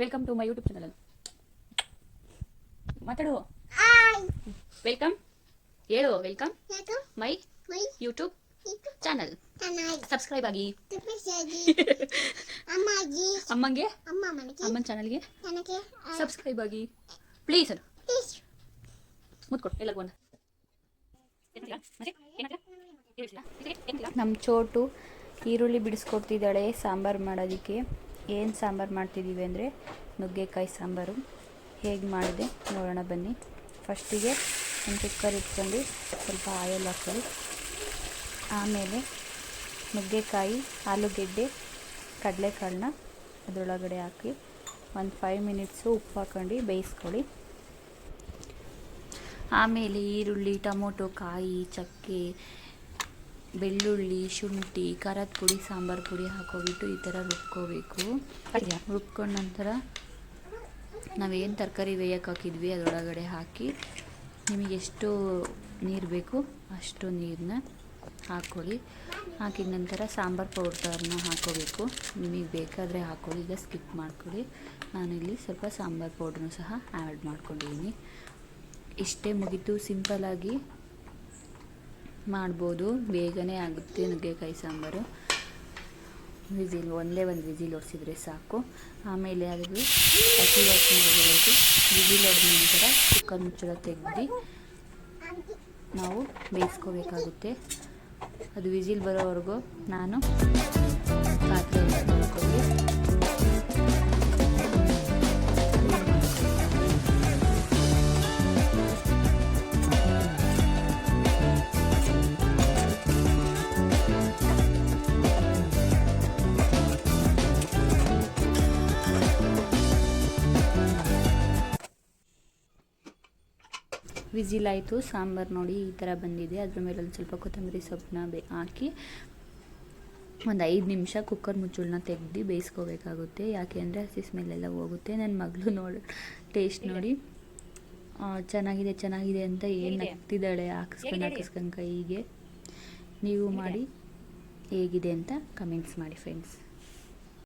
Welcome to my YouTube channel. ಮಾತಾಡು. Welcome ಹೇಳು. Welcome my YouTube channel. Subscribe ಆಗಿ ಅಮ್ಮಂಗೆ ಅಮ್ಮನ ಚಾನಲ್ಗೆ ಸಬ್ಸ್ಕ್ರೈಬ್ ಆಗಿ ಪ್ಲೀಸ್. ಮುತ್ಕೊಡು ಎಲ್ಲರಿಗೂ ಒಂದು. ನಮ್ಮ ಚೋಟು ಈರುಳ್ಳಿ ಬಿಡಿಸ್ಕೊಡ್ತಿದ್ದಾಳೆ ಸಾಂಬಾರು ಮಾಡೋದಕ್ಕೆ. ಏನು ಸಾಂಬಾರು ಮಾಡ್ತಿದ್ದೀವಿ ಅಂದರೆ ನುಗ್ಗೆಕಾಯಿ ಸಾಂಬಾರು. ಹೇಗೆ ಮಾಡಿದೆ ನೋಡೋಣ ಬನ್ನಿ. ಫಸ್ಟಿಗೆ ಒಂದು ಕುಕ್ಕರ್ ಇಟ್ಕೊಂಡು ಸ್ವಲ್ಪ ಆಯಿಲ್ ಹಾಕ್ಕೊಳ್ಳಿ. ಆಮೇಲೆ ನುಗ್ಗೆಕಾಯಿ, ಆಲೂಗೆಡ್ಡೆ, ಕಡಲೆಕಾಳನ್ನ ಅದರೊಳಗಡೆ ಹಾಕಿ ಒಂದು 5 ಮಿನಿಟ್ಸು ಉಪ್ಪು ಹಾಕ್ಕೊಂಡು ಬೇಯಿಸ್ಕೊಳ್ಳಿ. ಆಮೇಲೆ ಈರುಳ್ಳಿ, ಟೊಮೊಟೊ, ಕಾಯಿ, ಚಕ್ಕೆ, ಬೆಳ್ಳುಳ್ಳಿ, ಶುಂಠಿ, ಖಾರದ ಪುಡಿ, ಸಾಂಬಾರು ಪುಡಿ ಹಾಕೋಬಿಟ್ಟು ಈ ಥರ ರುಬ್ಕೋಬೇಕು. ರುಬ್ಕೊಂಡ ನಂತರ ನಾವೇನು ತರಕಾರಿ ಬೇಯಕ್ಕೆ ಹಾಕಿದ್ವಿ ಅದರೊಳಗಡೆ ಹಾಕಿ ನಿಮಗೆ ಎಷ್ಟು ನೀರು ಬೇಕು ಅಷ್ಟು ನೀರನ್ನ ಹಾಕ್ಕೊಳ್ಳಿ. ಹಾಕಿದ ನಂತರ ಸಾಂಬಾರು ಪೌಡರ್ನ ಹಾಕ್ಕೋಬೇಕು. ನಿಮಗೆ ಬೇಕಾದರೆ ಹಾಕ್ಕೊಳ್ಳಿ, ಈಗ ಸ್ಕಿಪ್ ಮಾಡ್ಕೊಳ್ಳಿ. ನಾನಿಲ್ಲಿ ಸ್ವಲ್ಪ ಸಾಂಬಾರು ಪೌಡ್ರನ್ನೂ ಸಹ ಆ್ಯಡ್ ಮಾಡ್ಕೊಂಡಿದ್ದೀನಿ. ಇಷ್ಟೇ ಮುಗೀತು. ಸಿಂಪಲಾಗಿ ಮಾಡ್ಬೋದು, ಬೇಗನೆ ಆಗುತ್ತೆ ನುಗ್ಗೆಕಾಯಿ ಸಾಂಬಾರು. ಒಂದೇ ಒಂದು ವಿಸಿಲ್ ಹೊಡ್ಸಿದ್ರೆ ಸಾಕು. ಆಮೇಲೆ ಅದು ಹಸಿ ವಾಸನೆ ಹೋಗಿ ವಿಸಿಲ್ ಹೊಡೆದ ನಂತರ ಕುಕ್ಕರ್ ಮುಚ್ಚಳ ತೆಗೆದು ನಾವು ಬೇಯಿಸ್ಕೋಬೇಕಾಗುತ್ತೆ. ಅದು ವಿಸಿಲ್ ಬರೋವರೆಗೂ ನಾನು ಪಾತ್ರೆ ತೊಳ್ಕೊಂಡು ವಿಸಿಲ್ ಆಯಿತು. ಸಾಂಬಾರು ನೋಡಿ ಈ ಥರ ಬಂದಿದೆ. ಅದ್ರ ಮೇಲೆ ಒಂದು ಸ್ವಲ್ಪ ಕೊತ್ತಂಬರಿ ಸೊಪ್ಪನ್ನ ಹಾಕಿ ಒಂದು 5 ನಿಮಿಷ ಕುಕ್ಕರ್ ಮುಚ್ಚಳನ್ನ ತೆಗೆದು ಬೇಯಿಸ್ಕೋಬೇಕಾಗುತ್ತೆ. ಯಾಕೆ ಅಂದರೆ ಹಸಿ ಸ್ಮೆಲ್ಲೆಲ್ಲ ಹೋಗುತ್ತೆ. ನನ್ನ ಮಗಳು ಟೇಸ್ಟ್ ನೋಡಿ ಚೆನ್ನಾಗಿದೆ ಅಂತ ಏನು ನಗ್ತಿದ್ದಾಳೆ ಹಾಕಿಸ್ಕೊಂಡು ಕೈಗೆ. ನೀವು ಮಾಡಿ ಹೇಗಿದೆ ಅಂತ ಕಮೆಂಟ್ಸ್ ಮಾಡಿ ಫ್ರೆಂಡ್ಸ್.